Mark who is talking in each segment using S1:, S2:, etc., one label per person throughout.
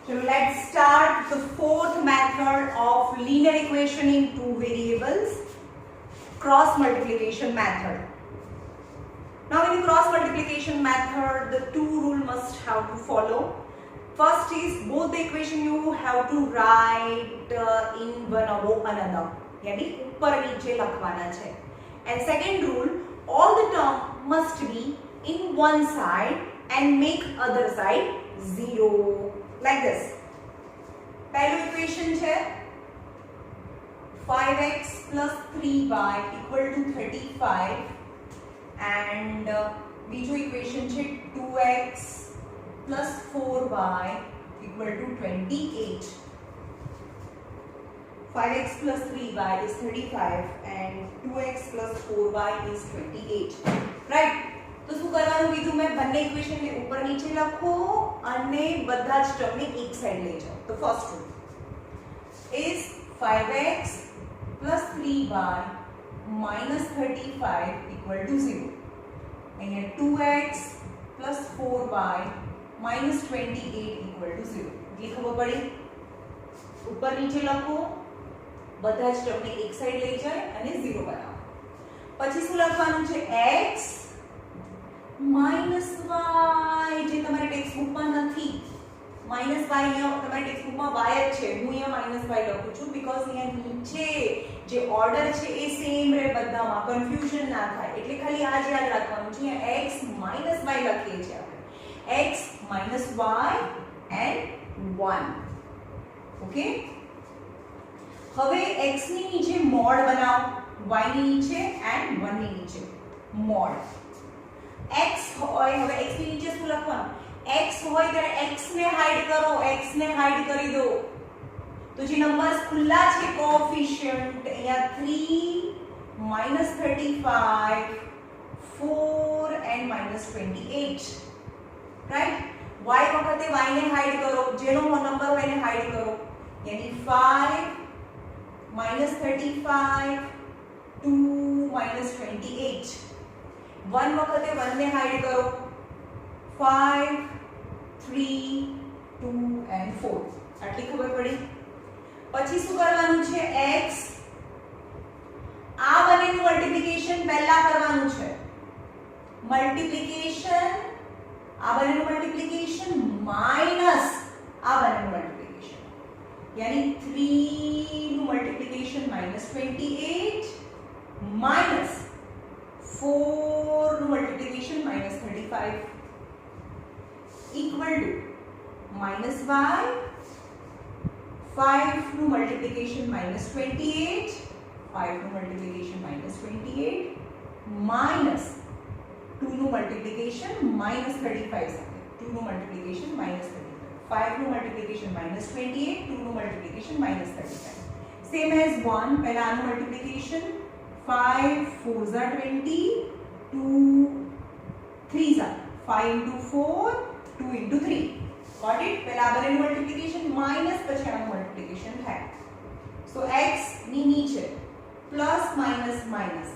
S1: So let's start the fourth method of linear equation in two variables, cross multiplication method. Now in the cross multiplication method, the two rules must have to follow. First is both the equation you have to write in one above another, यानी ऊपर नीचे लखवाना है. And second rule, all the term must be in one side and make other side 0. Like this. पहली equation है 5x plus 3y equal to 35 and बीजो equation है 2x plus 4y equal to 28. 5x plus 3y is 35 and 2x plus 4y is 28. Right? तो શું કરવાનું કીધું મેં બંને ઇક્વેશન ને ઉપર નીચે લખો અને બધા જ ટર્મ ને એક સાઈડ લઈ જાઓ. તો first rule is 5x plus 3y minus 35 equal to 0. અહીંયા 2x plus 4y minus 28 equal to 0. એટલે ખબર પડી? ઉપર નીચે લખો, બધા જ ટર્મ ને એક સાઈડ લઈ જાય અને 0 બનાવો. પછી શું લખવાનું છે? x minus y, જે તમારી ટેક્સ્ટ બુકમાં નથી. માઇનસ y અહીંયા તમારી ટેક્સ્ટ બુકમાં y જ છે. હું અહીંયા માઇનસ y લખું છું બીકોઝ અહીંયા નીચે જે ઓર્ડર છે એ સેમ રહે બધામાં, કન્ફ્યુઝન ના થાય. એટલે ખાલી આ જ યાદ રાખવાનું છે. અહીંયા x minus y લખીએ છીએ આપણે. x minus y and 1. Okay, હવે x ની નીચે મોડ બનાવો, y ની નીચે and 1 ની નીચે મોડ. x હોય, હવે x ની નીચે શું લખવાનું? x હોય ત્યારે x ને હાઈડ કરો, x ને હાઈડ કરી દો. તો જે નંબર્સ ખુલ્લા છે કોએફિશિયન્ટ, અહીંયા 3 minus 35 4 and minus 28. Right? y વખતે y ને હાઈડ કરો, જેનો નંબર હોય એને હાઈડ કરો. यानी 5 minus 35 2 minus 28. 1 વખતે 1 ને હાઈડ કરો. 5 3 2 and 4. આટલી ખબર પડી? પછી શું કરવાનું છે? x આ બંનેનું મલ્ટીપ્લિકેશન પહેલા કરવાનું છે. મલ્ટીપ્લિકેશન, આ બંનેનું મલ્ટીપ્લિકેશન માઈનસ આ બંનેનું મલ્ટીપ્લિકેશન. यानी 3 નું મલ્ટીપ્લિકેશન -28 minus 4 નું મલ્ટીપ્લિકેશન -35 equal to -y, 5 નું મલ્ટીપ્લિકેશન -28, 5 નું મલ્ટીપ્લિકેશન -28 minus 2 નું મલ્ટીપ્લિકેશન -35 સાથે 2 નું મલ્ટીપ્લિકેશન -35, 5 નું મલ્ટીપ્લિકેશન -28, 2 નું મલ્ટીપ્લિકેશન -35. સેમ એઝ 1, પહેલા આનું multiplication 5 4s are 20, 2 3s are 5 into 4, 2 into 3. Got it? પહેલા આ બંનેનું મલ્ટીપ્લિકેશન માઈનસ પછી આનું મલ્ટીપ્લિકેશન થાય. સો x ની નીચે plus minus minus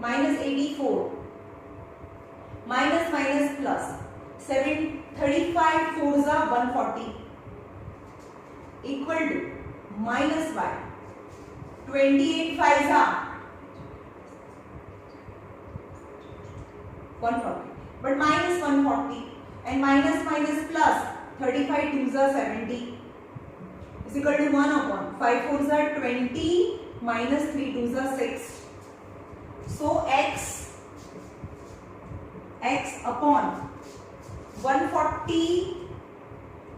S1: -84 minus minus plus 7 35 4s are 140 equal to minus y, 28 5s are 140 but minus 140 and minus minus plus 35 2s are 70 is equal to 1 upon 5 4s are 20 minus 3 2s are 6. So x upon 140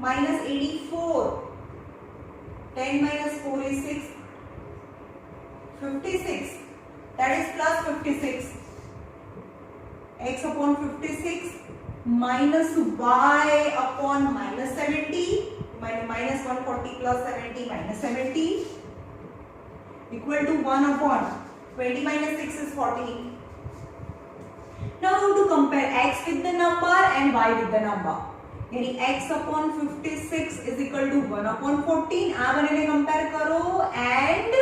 S1: minus 84, 10 minus 4 is 6, 56, that is plus 56. X upon 56 minus y upon minus 70, minus 140 plus 70 minus 70 equal to 1 upon 20 minus 6 is 40. Now we have to compare x with the number and y with the number. यानी x upon 56 is equal to 1 upon 14. આ બંનેને compare કરો and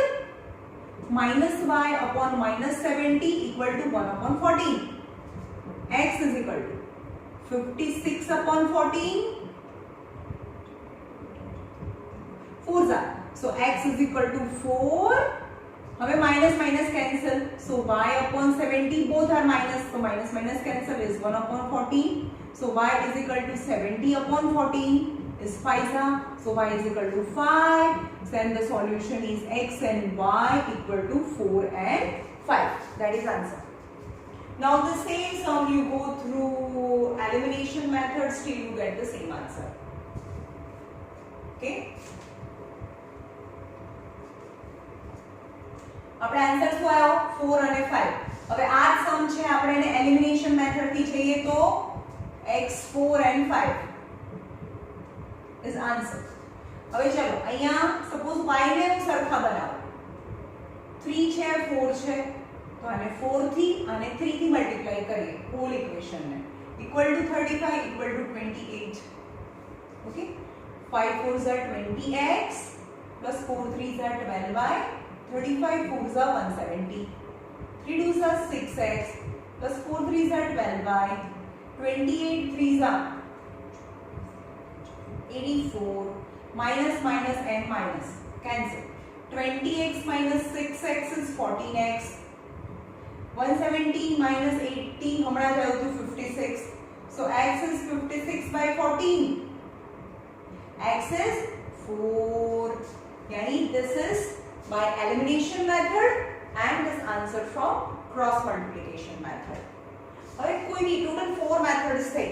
S1: minus y upon minus 70 equal to 1 upon 14. X is equal to 56 upon 14. 4s are. So x is equal to 4. હવે minus minus cancel. So y upon 70 both are minus. So minus minus cancel is 1 upon 14. So y is equal to 70 upon 14 is 5. So y is equal to 5. Then the solution is x and y equal to 4 and 5. That is answer. Now the same sum you go through elimination method, still you get the same answer. Okay. આપણે answer શું આવ્યો 4 અને 5. હવે આ સમ છે આપણે એને elimination method થી જઈએ તો x4 and 5 is answer. હવે ચલો અહીંયા સપોઝ y ને હું સરખા બનાવું. 3 છે 4 છે તો આને 4 થી અને 3 થી મલ્ટીપ્લાય કરીએ હોલ ઇક્વેશન ને equal to 35 equal to 28. Okay, 5 4s are 20x plus 4 3s are 12y. 35 4s are 170. 3 2s are 6x plus 4 3s are 12y. 28 3s are 84. Minus minus and minus cancel. 20x minus 6x is 14x. 170 minus 80 हमारा जाएगा तो 56. So x is 56 by 14. X is 4. यानी this is by elimination method and this answer from cross multiplication method. હવે કોઈ भी total 4 methods थे.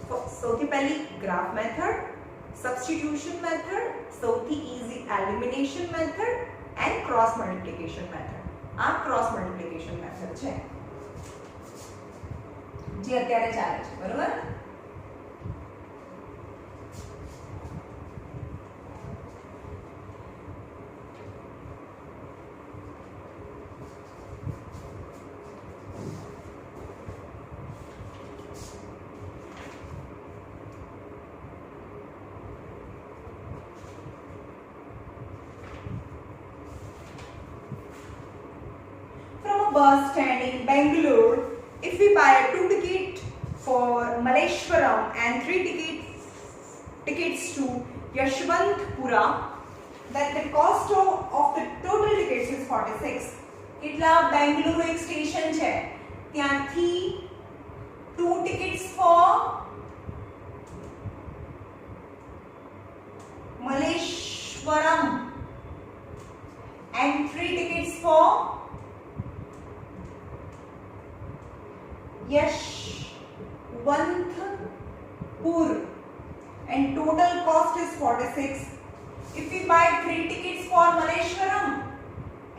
S1: तो સૌથી પહેલી graph method, substitution method, સૌથી easy elimination method and cross multiplication method. આ cross multiplication method છે જે અત્યારે ચાલે છે, બરોબર? Bus stand in Bangalore, if we buy 2 tickets for Malleshwaram and 3 tickets to Yashwantpura, then the cost of the total tickets is 46. કેટલા બેંગલુરુ એક station છે ત્યાંથી 2 tickets for Malleshwaram and 3 tickets for Yashwantpur and total cost is 46. If we buy 3 tickets for Malleshwaram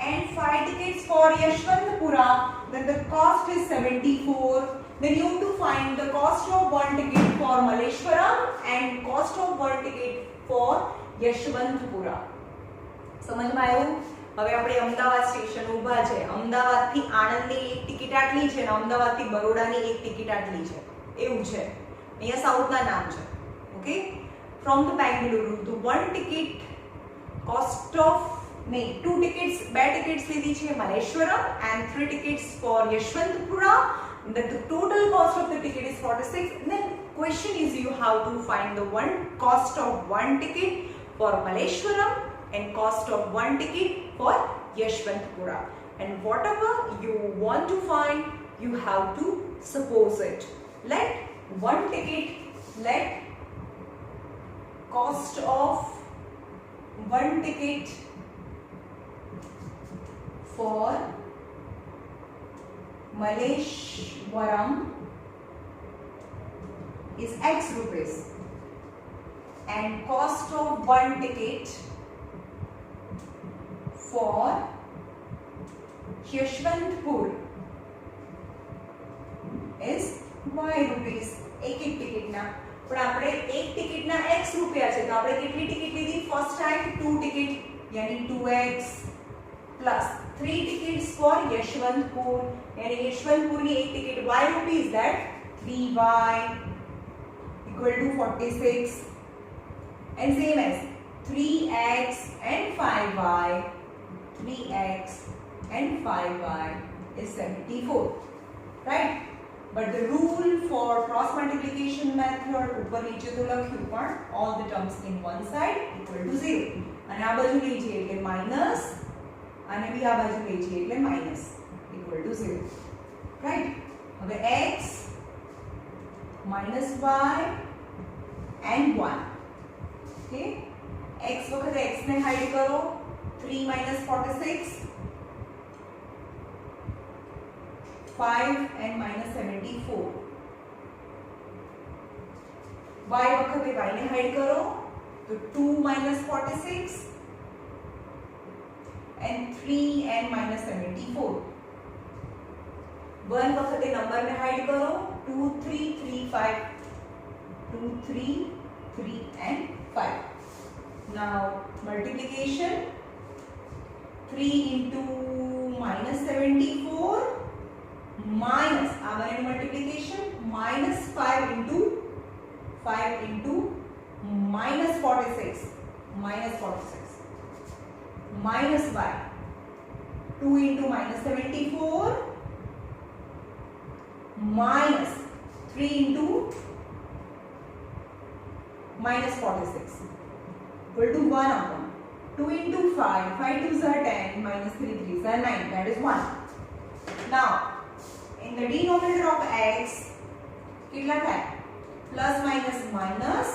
S1: and 5 tickets for Yashwantpura, then the cost is 74. Then you have to find the cost of 1 ticket for Malleshwaram and cost of 1 ticket for Yashwantpura. समझ में आयो? હવે આપણે Ahmedabad station ઊભા છે. અમદાવાદથી આણંદની એક ticket આટલી છે ને અમદાવાદથી બરોડાની એક ટિકિટ આટલી છે, એવું છે. અહીંયા સાઉથના નામ છે. ઓકે, ફ્રોમ ધ બેંગલુરુ તો 1 ટિકિટ કોસ્ટ ઓફ નહીં 2 ટિકિટ્સ 2 ટિકિટ્સ લીધી છે મલેશ્વરમ and 3 tickets for Yashwantpura. That the total cost of the ticket is 46. And then question is you have to find the cost of 1 ticket for Malleshwaram and cost of 1 ticket for Yashwantpura. And whatever you want to find, you have to suppose it. Let 1 ticket, let cost of 1 ticket for Malleshwaram is X rupees and cost of 1 ticket for Yashwantpur is Y rupees. एक टिकિટ ના પણ આપણે એક ticket ના x રૂપિયા છે તો આપણે કેટલી ટિકિટ લીધી? ફર્સ્ટ ટાઈમ 2 ટિકિટ यानी 2x plus 3 tickets for Yashwantpur यानी यशवंतपुर की एक ticket y rupees, that 3y equal to 46 and same as 3x and 5y. 3x and 5y is 74, right? but the rule for cross multiplication method ઉપર નીચે તો લખ્યું પણ all the terms in one side equal to 0 અને આ બાજુ લઈ જઈએ એટલે માઈનસ અને બી આ બાજુ લઈ જઈએ એટલે માઈનસ equal to 0 right. હવે x minus y and 1 okay. x વખતે x ને હાઈડ કરો 3 minus 46 5 and minus 74 y વખતે y ને હાઈડ કરો તો 2 minus 46 and 3 and minus 74 1 વખતે નંબર ને હાઈડ કરો 2 3 3 5 2 3 3 and 5. Now multiplication 3 into minus 74 minus our multiplication minus 5 into minus 46 minus y 2 into minus 74 minus 3 into minus 46 equal to 1 upon 2 into 5 5 2s are 10 minus 3 3s are 9 that is 1. Now in the denominator of x kitla થાય plus minus minus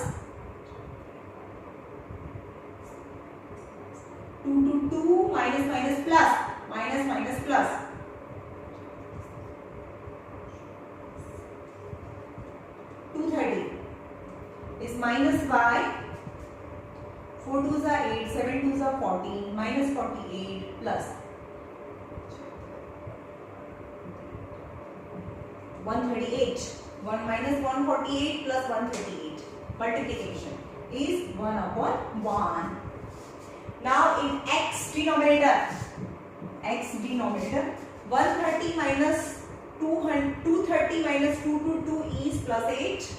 S1: 2 to 2 minus minus plus minus minus plus 230 is minus y 4 2s are 8 7 2s are 14 minus 48 plus 138 1 minus 148 plus 138 multiplication is 1 upon 1. Now in x denominator 130 minus 230 minus 2 to 2 is plus 8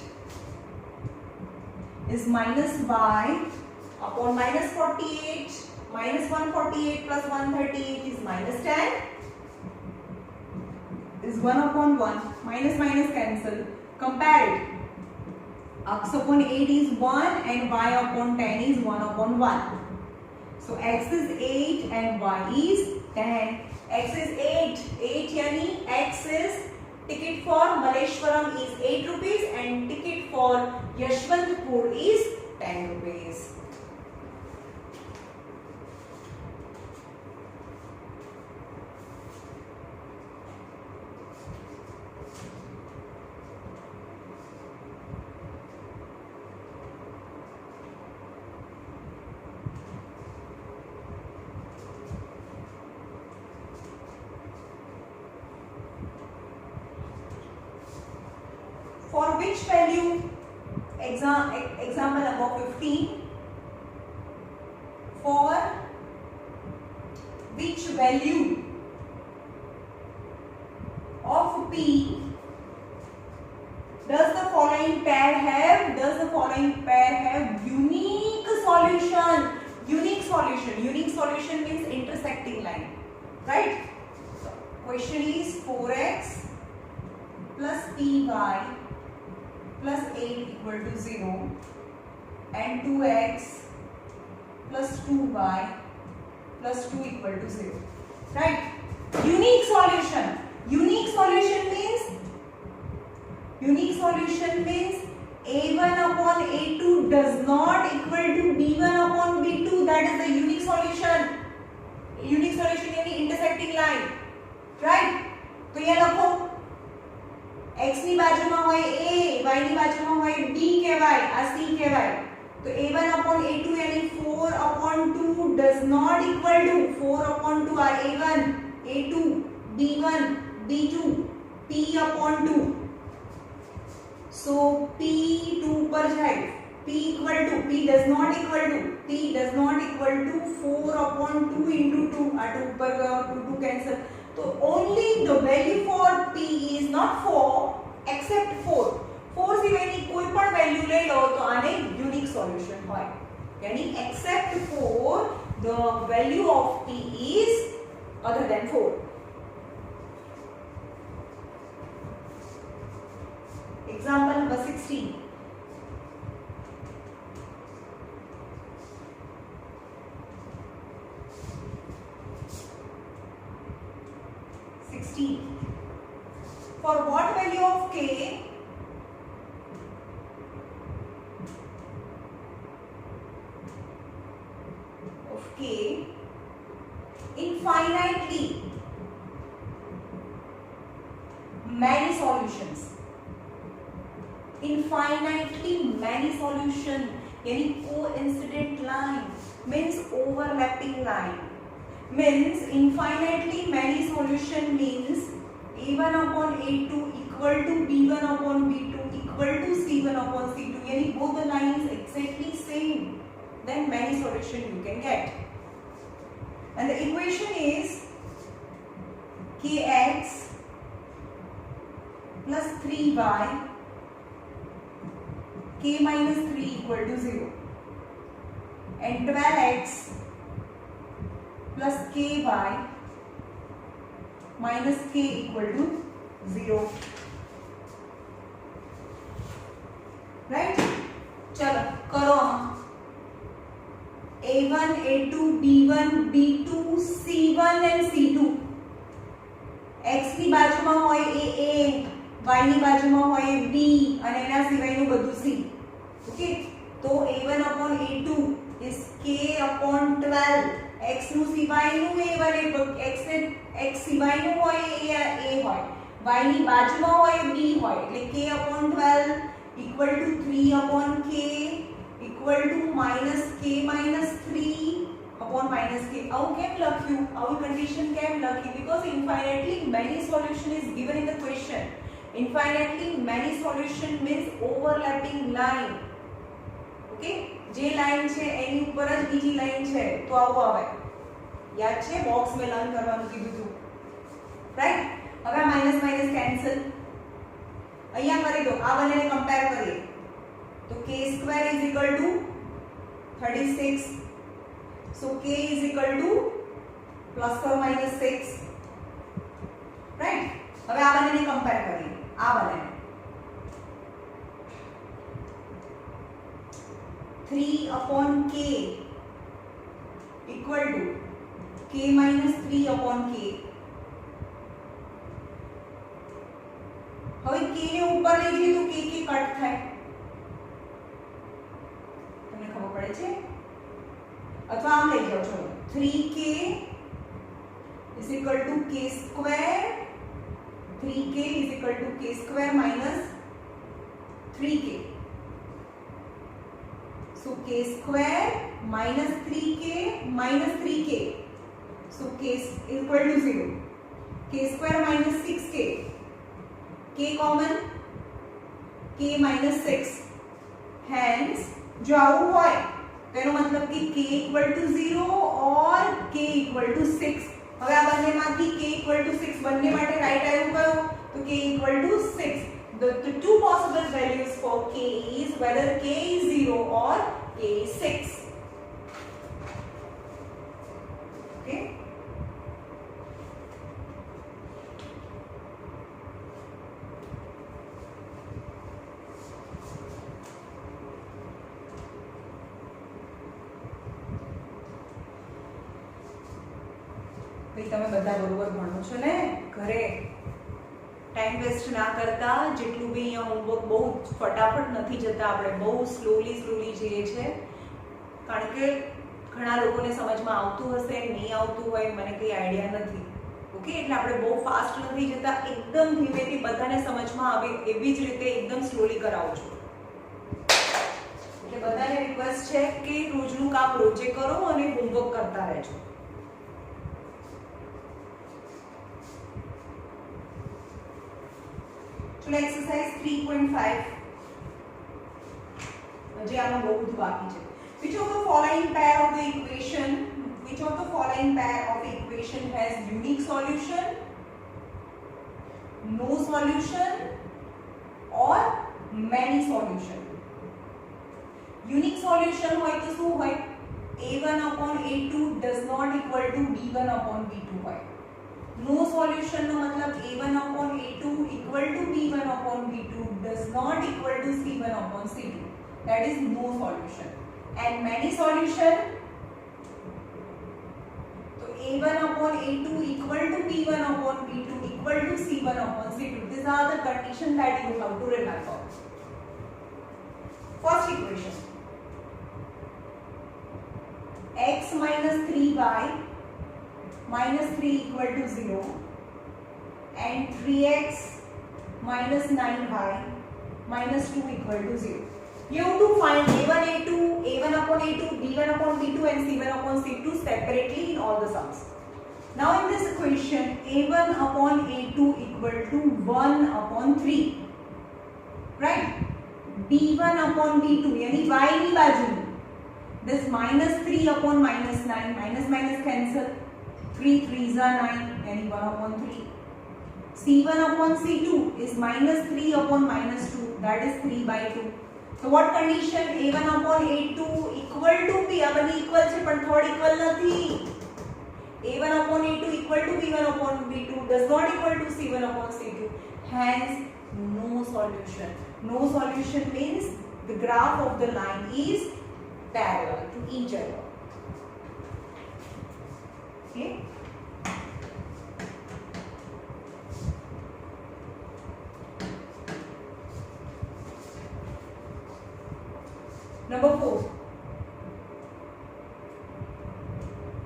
S1: is minus y upon minus 48 minus 148 plus 138 is minus 10 is 1 upon 1 minus minus cancel compare it x upon 8 is 1 and y upon 10 is 1 upon 1 so x is 8 and y is 10 x is 8 yani x is ticket for Malleshwaram is 8 rupees and ticket for Yashwantpur is 10 rupees. For which value example number 15 for which value of p does the following pair have unique solution means intersecting line right. So question is 4x plus py plus 8 equal to 0 and 2x plus 2y plus 2 equal to 0 right. Unique solution means a1 upon a2 does not equal to b1 upon b2 that is the unique solution यानी intersecting line right. तो ये लखो x ની બાજુમાં હોય a y ની બાજુમાં હોય b કહેવાય આ c કહેવાય તો a1 upon a2 यानी 4 upon 2 does not equal to 4 upon 2 are a1 a2 b1 b2 p upon 2 so p 2 पर जाए p does not equal to 4 upon 2 into 2 आ 2 पर गया 2 cancel तो only the value for p is not 4 except 4 સિવાયની કોઈ પણ value લઈ લો તો આને યુનિક સોલ્યુશન હોય यानी except 4 the value of p is other than 4 16. For what value of k infinitely many solutions, infinitely many solution यानी coincident line means overlapping line, means infinitely many solution means a1 upon a2 equal to b1 upon b2 equal to c1 upon c2 यानी both the lines exactly same, then many solution you can get. And the equation is kx plus 3y k minus 3 equal to 0 and 12x plus ky minus k equal to 0. Right? चलो करो a1 a2 b1 b2 c1 and c2 x ની બાજુમાં હોય એ a y ની બાજુમાં હોય એ b અને એના સિવાયનું બધું c. ઓકે, તો a1 upon a2 is k upon 12, x નું સિવાયનું a1 x સિવાયનું હોય એ a હોય, y ની બાજુમાં હોય એ b હોય, એટલે k upon 12 equal to 3 upon k equal to minus k minus 3 upon minus k. આવું કેમ લખ્યું? આવું condition કેમ લખી? Because infinitely many solution is given in the question. Infinitely many solution means overlapping line. Okay, જે line છે એની ઉપર જ બીજી લાઈન છે તો આવું આવે. યાદ છે? બોક્સ માં લર્ન કરવાનું કીધું હતું, રાઈટ? હવે આ માઈનસ માઈનસ કેન્સલ, અહીંયા કરી દો, આ બંનેને કમ્પેર કરીએ तो k square is equal to 36, so k is equal to plus or minus 6, right? હવે આ બંનેને કમ્પેર કરીએ, આ બંનેને 3 upon k equal to k minus 3 upon k. હવે k ને ઉપર લઈ જઈએ તો k કટ થાય, પડે છે, અથવા આમ લઈ જાઓ. ચલો 3k is equal to k square, 3k is equal to k square minus 3k, so k square minus 3k minus 3k, so k is equal to 0, k square minus 6k, k common, k minus 6, hence जो आવું હોય તેનો મતલબ કે k equal to 0 or k equal to 6. હવે આ બંનેમાંથી k equal to 6 બંને માટે રાઈટ આવ્યું કયો? તો k equal to 6. The two possible values for k is whether k is 0 or k is 6. Okay? તમે બધા બરોબર ભણો છો ને? ઘરે ટાઈમ વેસ્ટ ના કરતા, જેટલું બી અહીંયા હોમવર્ક બહુ ફટાફટ નથી જતા, આપણે બહુ સ્લોલી જઈએ છે, કારણ કે ઘણા લોકોને સમજમાં આવતું હશે, નહીં આવતું હોય, મને કંઈ આઈડિયા નથી. ઓકે, એટલે આપણે બહુ ફાસ્ટ નથી જતા, એકદમ ધીમેથી બધાને સમજમાં આવે એવી જ રીતે એકદમ સ્લોલી કરાવું છું. એટલે બધાને રિક્વેસ્ટ છે કે રોજનું કામ રોજે કરો અને હોમવર્ક કરતા રહેજો. चलो एक्सरसाइज 3.5 જે આમાં બહુ બધું બાકી છે. which of the following pair of the equation has unique solution, no solution or many solution? unique solution હોય તો શું હોય? a1 upon a2 does not equal to b1 upon b2 હોય. नो सॉल्यूशन નો મતલબ a1 upon a2 equal to b1 upon b2 does not equal to c1 upon c2. That is no solution. And many solution, so a1 upon a2 equal to b1 upon b2 equal to c1 upon c2. These are the conditions that you have to remember. First equation, x minus 3y minus 3 equal to 0 and 3x minus 9y minus 2 equal to 0. You have to find a1, a2, a1 upon a2, b1 upon b2 and c1 upon c2 separately in all the sums. Now in this equation, a1 upon a2 equal to 1 upon 3, right? b1 upon b2 यानी y ની બાજુ, this minus 3 upon minus 9, minus minus cancel, 3 3s are 9 यानी 1 upon 3. c1 upon c2 is minus 3 upon minus 2, that is 3 by 2. So what condition? a1 upon a2 equal to b, अब equal છે પણ third equal નથી. a1 upon a2 equal to b1 upon b2 does not equal to c1 upon c2. Hence no solution. No solution means the graph of the line is parallel to each other. Okay. Number 4,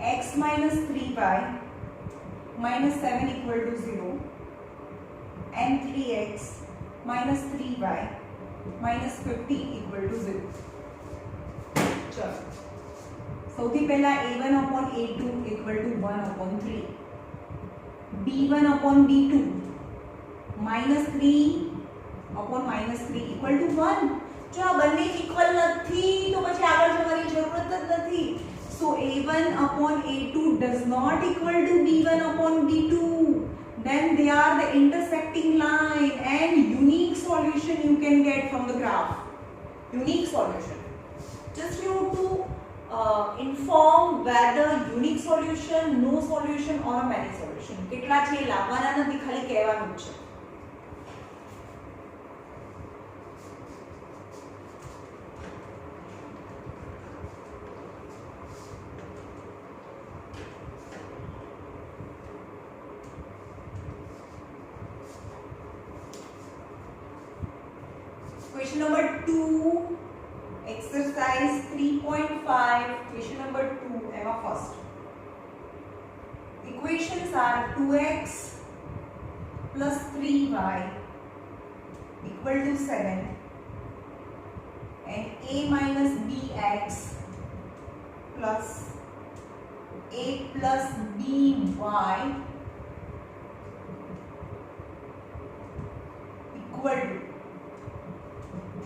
S1: x minus 3y minus 7 equal to 0 and 3x minus 3y minus 15 equal to 0. चलो સૌથી પહેલા a1 upon a2 equal to 1 upon 3, b1 upon b2 minus 3 upon minus 3 equal to 1. જો આ બંને equal નથી તો પછી આગળ જવાની જરૂરત જ નથી. So a1 upon a2 does not equal to b1 upon b2. Then they are the intersecting line and unique solution you can get from the graph. Unique solution. Just you have to inform whether unique solution, no solution or a many solution. કેટલા છે લાવવાના નથી, ખાલી કહેવાનું છે. Question number 2, exercise 3.5, question number 2, Emma first. Equations are 2x plus 3y equal to 7 and a minus bx plus a plus by equal to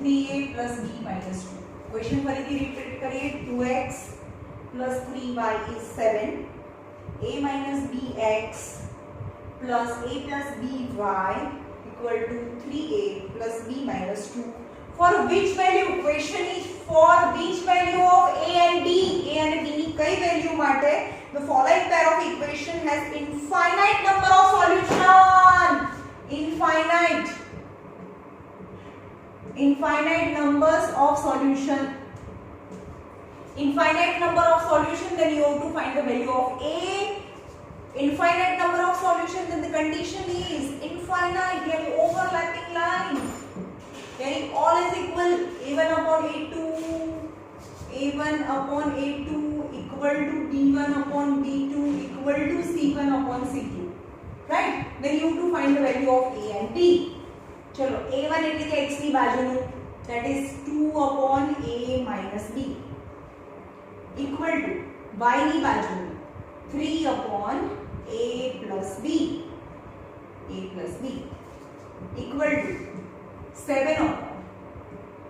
S1: 3a plus b minus 2. Question फरीથી repeat करिए. 2x plus 3y is 7. a minus bx plus a plus by equal to 3a plus b minus 2. For which value? Question is for which value of a and b? a and b ની કઈ value માટે? The following pair of equation has infinite number of solution. Infinite numbers of solution. Infinite number of solution, then you have to find the value of a. Infinite number of solution, then the condition is infinite, yani overlapping line, yani all is equal. a1 upon a2 equal to b1 upon b2 equal to c1 upon c2, right? Then you have to find the value of a and b. चलो a1 એટલે કે x ની બાજુનું, that is 2 upon a minus b equal to y ની બાજુનું 3 upon a plus b equal to 7 upon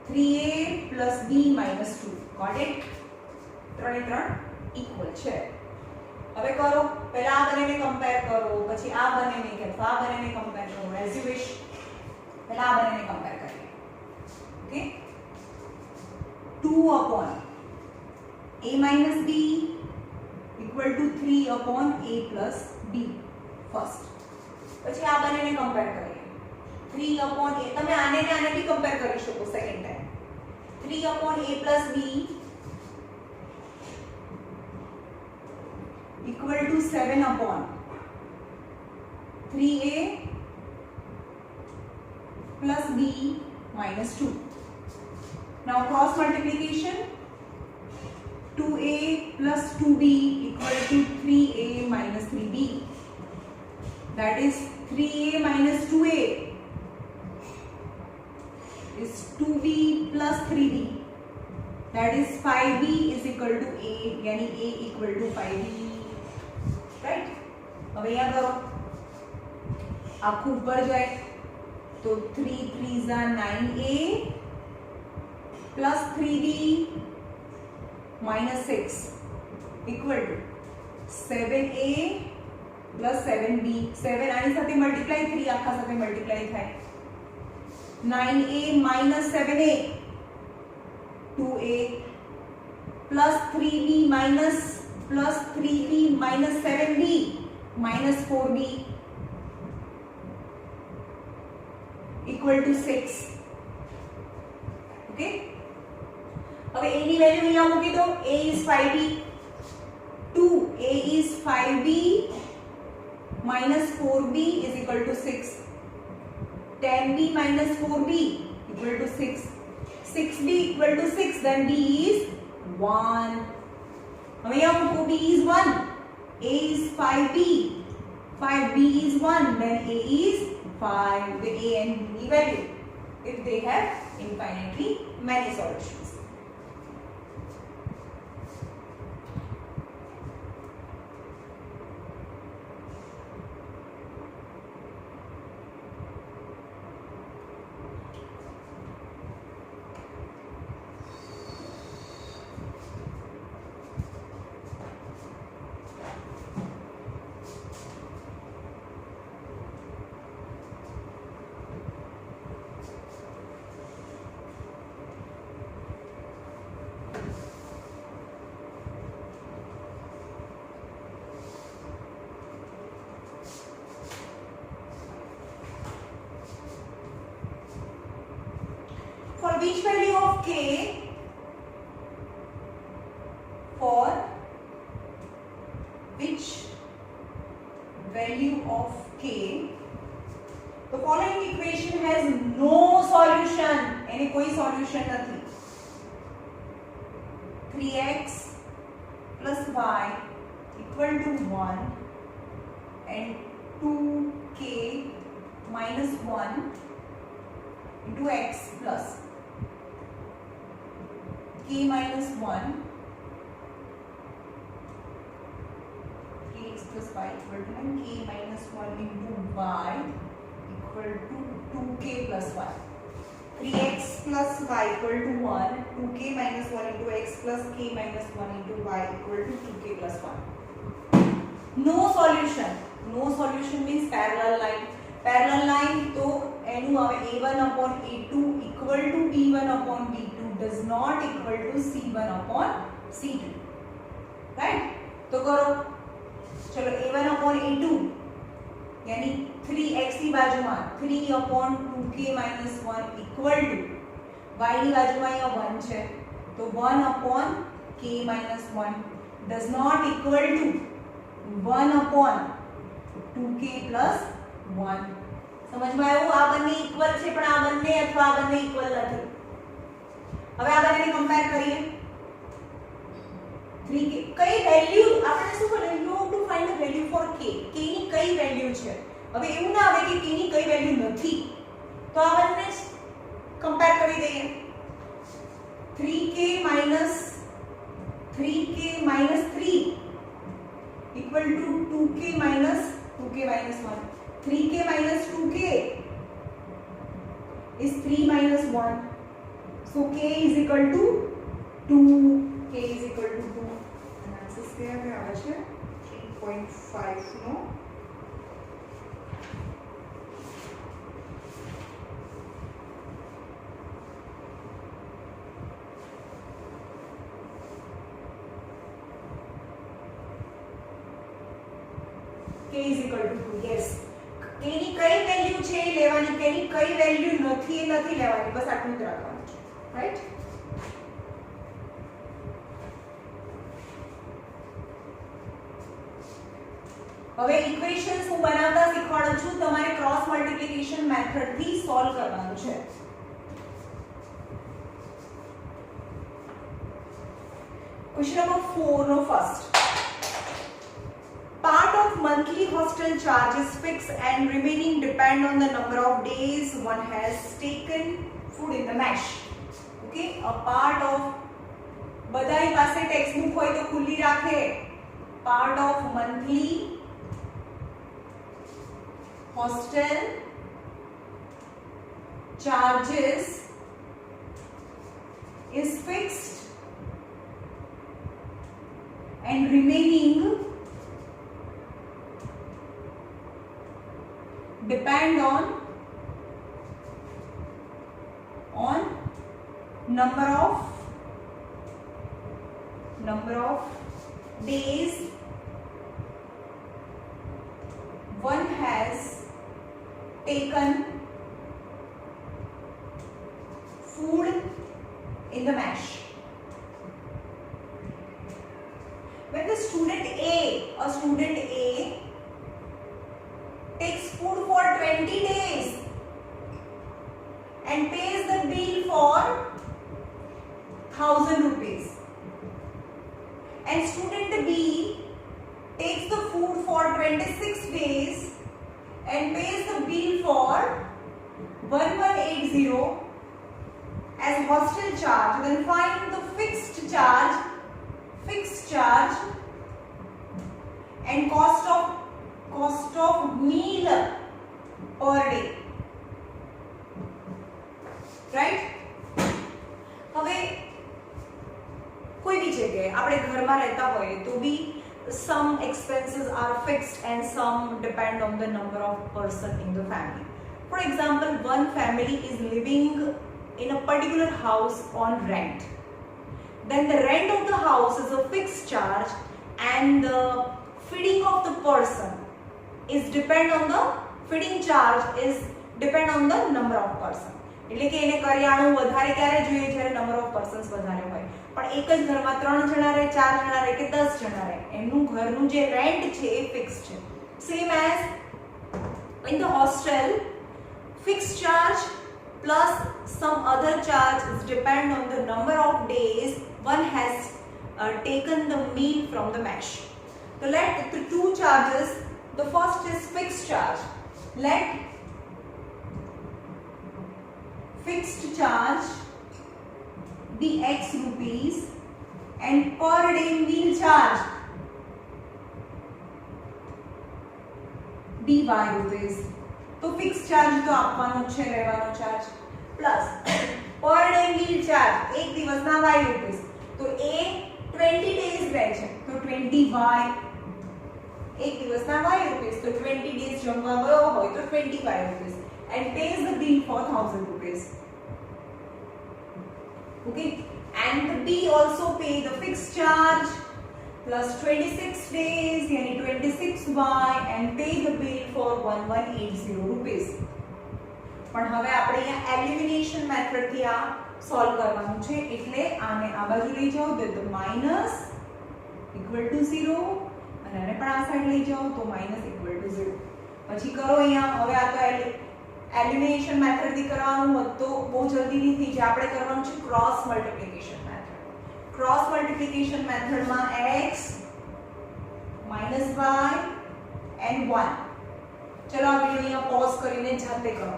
S1: 3a plus b minus 2. Got it? 3 equal છે. હવે કરો, પહેલા આ બંનેને કમ્પેર કરો, પછી આ બંનેને કે આ બંનેને કમ્પેર કરો, as you wish. पहला आ बनने कंपेयर करेंगे. Okay, 2 upon a minus b equal to 3 upon a plus b. First. પછી આ બંનેને કમ્પેર કરીએ. 3/a તમે આને ને આને બી કમ્પેર કરી શકો second time. 3/a plus b equal to 7/3a plus b minus 2. Now cross multiplication. 2a plus 2b equal to 3a minus 3b. That is 3a minus 2a is 2b plus 3b. That is 5b is equal to a, यानी a equal to 5b. Right? अब यहाँ करो. आपको ऊपर जाए तो 3 3s are 9a plus 3b minus 6 equal to 7a plus 7b. 7 આની સાથે મલ્ટીપ્લાય 3 આખા સાથે મલ્ટીપ્લાય થાય. 9a minus 7a 2a plus 3b minus plus 3b minus 7b minus 4b equal to 6. Okay. अब a ની વેલ્યુ અહીંયા મૂકી દો. a is 5b. 2a is 5b minus 4b is equal to 6. 10b minus 4b equal to 6. 6b equal to 6, then b is 1. अब यहाँ मूको. b is 1. a is 5b. 5b is 1, then a is 5. The a and b value if they have infinitely many solutions. For which value of k, for which value of k, the following equation has no solution. Any कोई solution नहीं. 3x plus y equal to 1 and 2k minus 1 into x plus k minus 1 kx plus y equal to 9. K minus 1 into y equal to 2k plus y. 3x plus y equal to 1. 2k minus 1 into x plus k minus 1 into y equal to 2k plus 1. No solution. No solution means parallel line. Parallel line तो एनु आवे a1 upon a2 equal to b1 upon b2 does not equal to c1 upon c2. Right? तो करो. चलो a1 upon a2 यानी 3x की बाजू में 3 upon 2k minus 1 equal to y की बाजू में यहाँ 1 है तो 1 upon k minus 1 does not equal to 1 upon 2k plus 1. समझ में आयो? आ બંને ઇક્વલ છે પણ આ બંને અથવા આ બંને ઇક્વલ નથી. હવે આ બંનેને કમ્પેર કરીએ. 3k કઈ વેલ્યુ આપણે શું કરે? You have to find the value for k. k ની કઈ વેલ્યુ છે? હવે એવું ના આવે કે k ની કઈ વેલ્યુ નથી. તો આ બંને કમ્પેર કરી દઈએ. 3k minus 3 equal to 2k minus 1. 3k minus 2k is 3 minus 1. So k is equal to 2. K is equal to 2. And answer क्या આવે છે? 3.5 નો. k is equal to 2. yes, k ની કઈ વેલ્યુ છે એ લેવાની, k ની કઈ વેલ્યુ નથી એ નથી લેવાની, બસ આટલું જ રાખવાનું છે, રાઈટ. હવે ઇક્વેશન્સ હું બનાવતા શીખવાડું છું, તમારે ક્રોસ મલ્ટીપ્લિકેશન મેથડ થી સોલ્વ કરવાનું છે. Question number 4 no first. Part of monthly hostel charge is fixed and remaining depend on the number of days one has taken food in the mesh. Okay, a part of બધાય પાસે text book હોય તો ખુલ્લી રાખે. Part of monthly hostel charges is fixed and remaining depend on number of days one has taken food in the mesh. When the student A takes food for 20 days and pays the bill for 1000 rupees, and student B takes the food for 26 days and pays the bill for 1180 as hostel charge, then find the fixed charge and cost of meal per day, right. હવે કોઈ બી જગ્યાએ આપણે ઘરમાં રહેતા હોઈએ તો બી some expenses are fixed and some depend on the number of person in the family. For example, one family is living in a particular house on rent. Then the rent of the house is a fixed charge and the feeding of the person is depend on the number of person. એટલે કે એને કરિયાણું વધારે ક્યારે જોઈએ જ્યારે number of persons વધારે હોય. પણ એક જ ઘરમાં 3 જણા રહે, 4 જણા રહે કે 10 જણા રહે, એનું ઘરનું જે રેન્ટ છે એ ફિક્સ છે. Same as in the hostel, fixed charge plus some other charge is depend on the number of days one has taken the meal from the mesh. So let the two charges, the first is fixed charge. Let fixed charge be X rupees and per day meal charge be Y rupees. तो fixed charge तो આપવાનો છે, રહેવાનો charge plus per day meal charge એક દિવસના Y rupees. તો એ 20 days રહે છે તો 20Y, એક દિવસના Y rupees તો 20 days જમવા ગયો હોય તો 20Y rupees and pays the bill for 1000 rupees. Okay, and the B also pay the fixed charge plus 26 days yani 26Y and pay the bill for 1180 rupees. પણ હવે આપણે અહીંયા એલિમિનેશન મેથડ થી આ સોલ્વ કરવાનું છે, એટલે આને આ બાજુ લઈ જાઓ તો માઈનસ ઇક્વલ ટુ 0 અને આને પણ આ સાઈડ લઈ જાઓ તો માઈનસ ઇક્વલ ટુ 0. પછી કરો અહીંયા. હવે આ તો એલિમિનેશન મેથડ થી કરવાનું તો બહુ જલ્દી નહીં થઈ જાય. આપણે કરવાનું છે cross multiplication method. Cross multiplication મેથડમાં x માઈનસ y and 1. ચલો આ વિડિયો અહીંયા પોઝ કરીને જાતે કરો.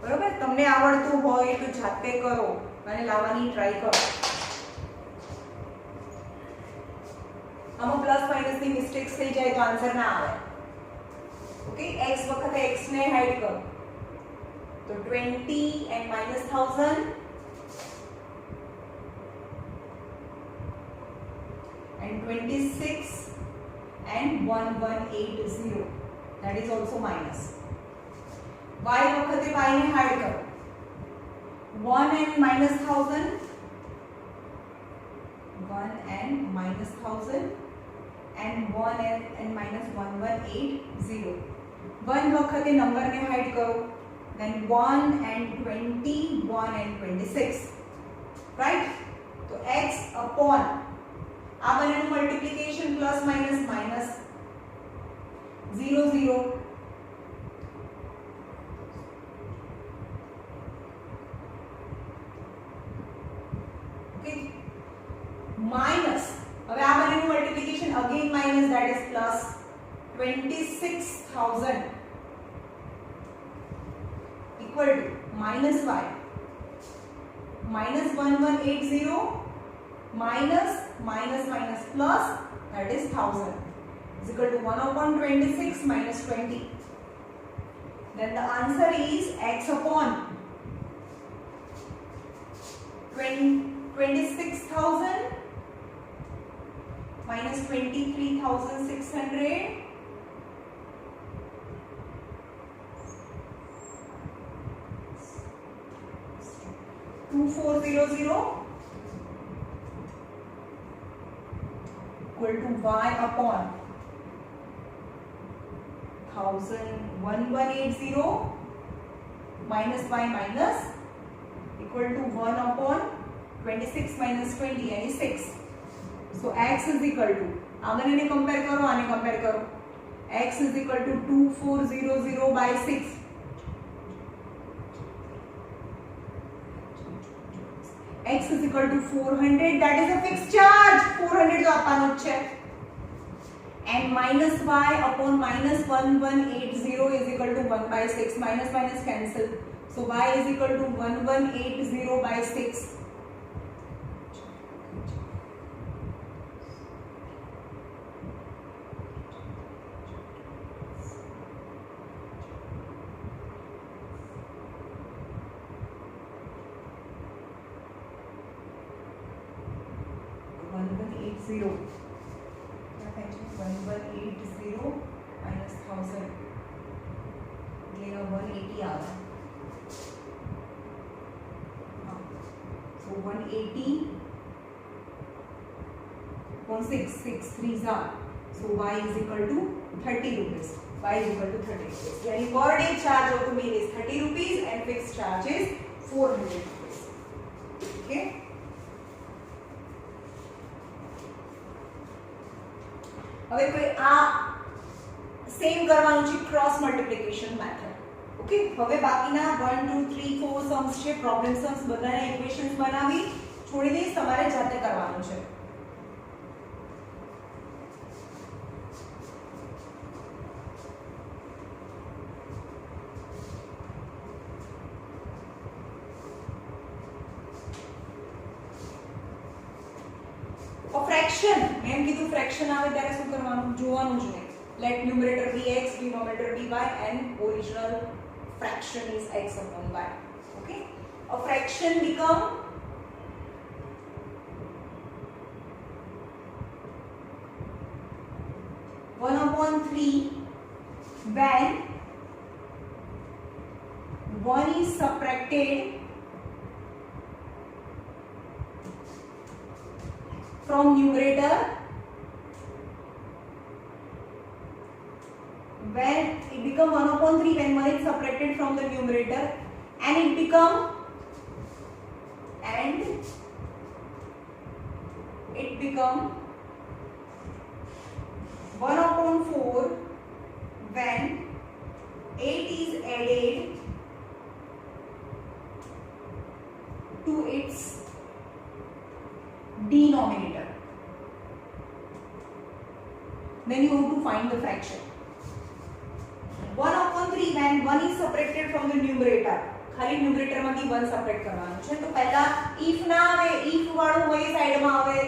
S1: બરોબર, તમને આવડતું હોય તો જાતે કરો અને લાવવાની ટ્રાય કરો. આમાં પ્લસ માઈનસ ની મિસ્ટેક્સ થઈ જાય તો આન્સર ના આવે. ઓકે, x વખતે x ને હાઈડ કરો તો 20 and minus 1000 and 26 and 1180, that is also minus. Y વખતે y ને હાઈડ કરો 1 and minus 1000, 1 and minus 1000 and 1 and minus 1180. 1 વખતે નંબરને હાઈડ કરો, then 1 and 20, 1 and 26, right? તો x upon આ બંનેનું multiplication plus minus minus 0 0, okay, minus હવે આ બંનેનું multiplication again minus, that is plus 26,000 equal to minus y minus 1180 minus minus minus plus, that is 1000, is equal to 1 upon 26 minus 20. Then the answer is x upon 26,000 minus 23,600 2400 equal to y upon 1180 minus y minus equal to 1 upon 26 minus 20 यानी 6. So x is equal to, आगे ने compare करो, आने compare करो, x is equal to 2400 by 6. x is equal to 400, that is a fixed charge, 400 तो આપવાનો જ છે, and minus y upon minus 1180 is equal to 1 by 6, minus minus cancel, so y is equal to 1180 by 6. Zero. 1180 minus 1000. ये 180 आ रहा है. So 180 on 6 3s are. So y is equal to 30 rupees. Y is equal to 30 rupees. यानी per day charge of the meal is 30 rupees and fixed charge is 400 rupees. Okay. હવે કોઈ આ same કરવાનું છે cross multiplication method. Okay, હવે બાકીના 1 2 3 4 sums છે, problem sums બધાને ઇક્વેશન્સ બનાવી છોડી દઈશ, તમારે જાતે કરવાનું છે. फ्रैक्शन મેં કીધું ફ્રેક્શન આવે ત્યારે શું કરવાનું, જોવાનું જ નહીં. Let numerator be x, denominator be y and original fraction is x upon y. Okay, a fraction become one upon 3 when 1 is subtracted from numerator, when it become 1 upon 3 when 1 is subtracted from the numerator, and it become 1 upon 4 when 8 is added to its denominator. Then you have to find the fraction. 1 upon 3 when 1 is separated from the numerator, ખાલી numerator માંથી 1 separate કરવાનું છે. તો પહેલા if ના આવે, if વાળું હોય સાઈડમાં આવે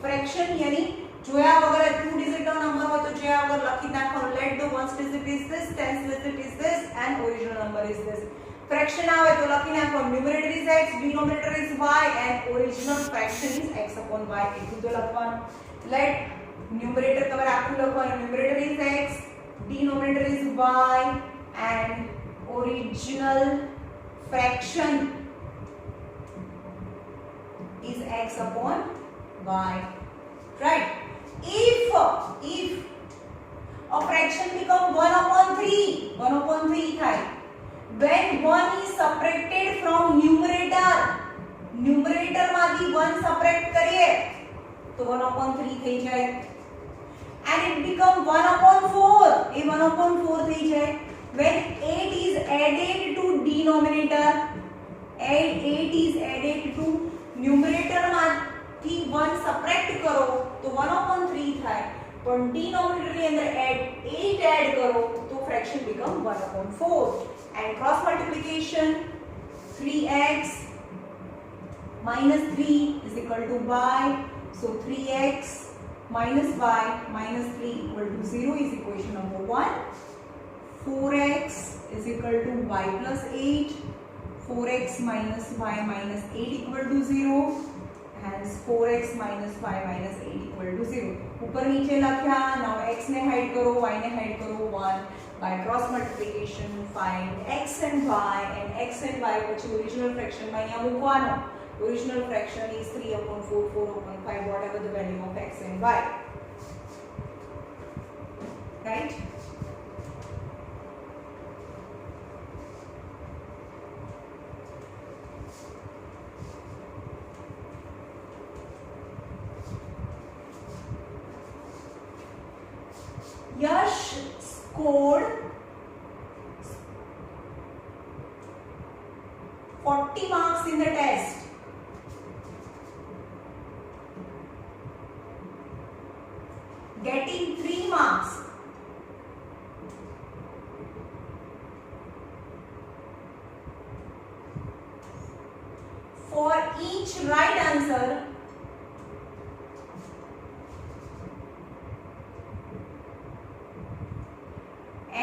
S1: ફ્રેક્શન, यानी જોયા વગર 2 ડિજિટ નો નંબર હોય તો જોયા વગર લખી નાખવાનું. let the ones digit is this, tens digit is this and original number is this. Fraction आवे तो लखी नाखो numerator is x, denominator is y and original fraction is x upon y. એટલું તો લખવાનું. let ન્યુમરેટર તમારે આખું લખવાનું. Numerator is x, denominator is y and original fraction is x upon y. Right? if a fraction become 1/3 થાય when 1 is subtracted from numerator માંથી 1 subtract કરીએ તો 1/3 થઈ જાય and it become 1/4 એ 1/4 થઈ જાય when 8 is added to denominator and 8 is added to numerator માંથી 1 subtract કરો તો 1/3 થાય પણ denominator ની અંદર 8 એડ કરો તો fraction become 1/4 and cross multiplication 3x minus 3 is equal to y, so 3x minus y minus 3 equal to 0 is equation number 1. 4x is equal to y plus 8, 4x minus y minus 8 equal to 0, hence 4x minus y minus 8 equal to 0. ऊपर नीचे लख्या, now x ने hide करो, y ने hide करो 1. By cross multiplication find x and y પછી original fraction માં અહીંયા મૂકવાનો. Original fraction is 3/4, 4/5, whatever the value of x and y. Right? Yash scored 40 marks in the test. Getting 3 marks. For each right answer,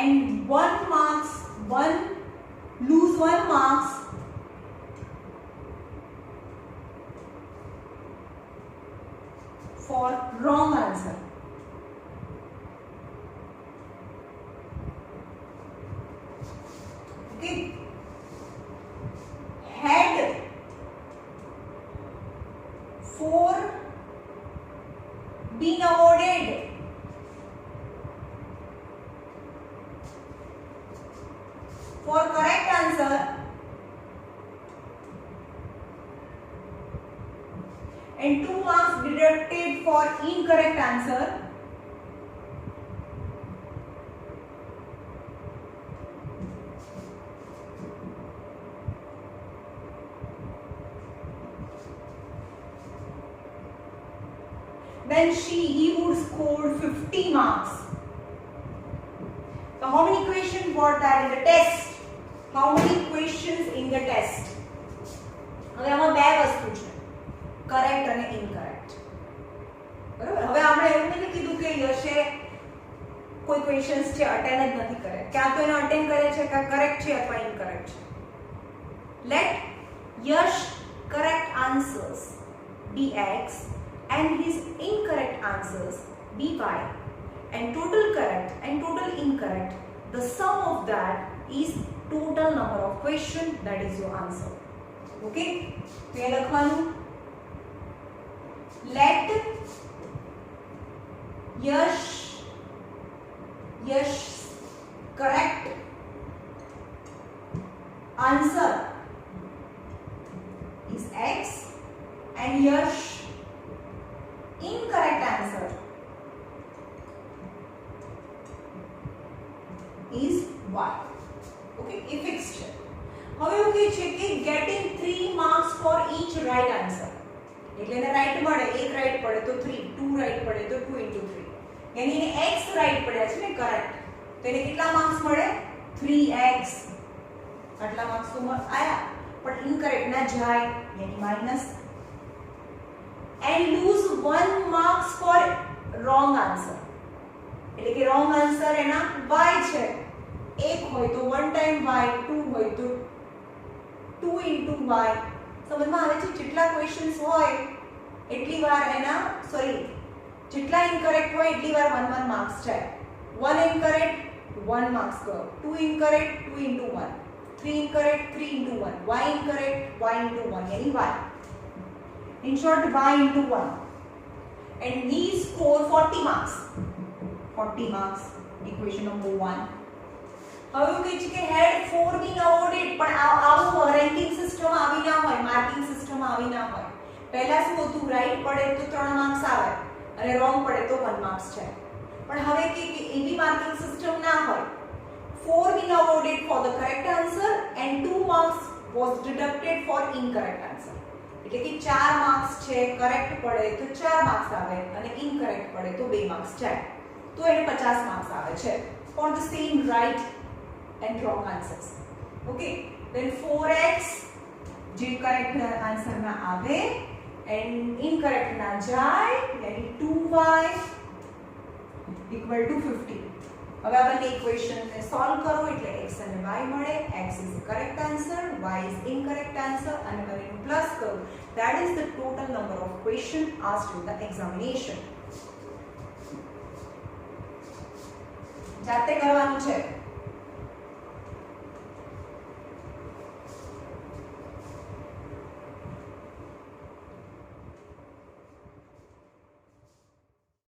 S1: and 1 marks for wrong answer. Okay. Had 4 been awarded for correct answer and 2 marks deducted for incorrect answer, then he would score 50 marks. So how many questions were there in the test? How many questions in the test? હવે આમાં બે વસ્તુ છે, correct અને incorrect. બરાબર? હવે આપણે એવું નથી કીધું કે યશે કોઈ ક્વેશ્ચન્સ છે અટેન્ડ જ નથી કરે, ક્યાં તો એને અટેન્ડ કરે છે, ક્યાં કરેક્ટ છે અથવા ઇનકરેક્ટ છે. Let Yash correct answers be x and his incorrect answers be y, and total correct and total incorrect, the sum of that is total number of question, that is your answer. Okay, તો એ લખવાનું let Yash correct answer is x and Yash incorrect answer is y. Okay, A fix છે. હવે એવું કહે છે કે getting 3 marks for each right answer, એટલે એને રાઈટ મળે, એક રાઈટ પડે તો 3, 2 રાઈટ પડે તો 2 into 3, यानी એને x રાઈટ પડ્યા છે ને કરેક્ટ, તો એને કેટલા માર્ક્સ મળે? 3x. આટલા માર્ક્સ તો આયા, પણ ઇનકરેક્ટ ના જાય, यानी minus. and lose 1 marks for wrong answer, એટલે કે wrong answer એના y છે, એક હોય તો 1 time y, 2 હોય તો 2 into y. સમજમાં આવે છે? જેટલા ક્વેશ્ચન્સ હોય એટલી વાર એના જેટલા ઇનકરેક્ટ હોય એટલી વાર 1 માર્ક્સ જાય. 1 ઇનકરેક્ટ 1 માર્ક્સ કરો, 2 incorrect 2 into 1, 3 incorrect 3 into 1, y incorrect y into 1, यानी y. In short y into 1. and he scored 40 marks. 40 marks. Equation number 1. હવે એવું કહે છે કે had 4 been awarded, પણ આવું રેન્કિંગ સિસ્ટમ આવી ના હોય, માર્કિંગ સિસ્ટમ આવી ના હોય. પહેલા શું હતું, રાઈટ પડે તો 3 માર્ક્સ આવે અને રોંગ પડે તો 1 માર્ક્સ છે. પણ હવે કે એવી માર્કિંગ સિસ્ટમ ના હોય. 4 been awarded for the correct answer and 2 marks was deducted for incorrect answer. એટલે કે 4 માર્ક્સ છે, કરેક્ટ પડે તો 4 માર્ક્સ આવે અને ઇનકરેક્ટ પડે તો 2 માર્ક્સ જાય. તો એને 50 માર્ક્સ આવે છે for the same right and wrong answers. Okay, then 4x જે કરેક્ટ આન્સર માં આવે and incorrect ના જાય, યાની 2y equal to 50. હવે આ બંને ઇક્વેશન ને સોલ્વ કરો એટલે x અને y મળે. x is the correct answer, y is incorrect answer અને બંનેનું પ્લસ કરો. That is the total number of question asked in the examination. જાતે કરવાનું છે.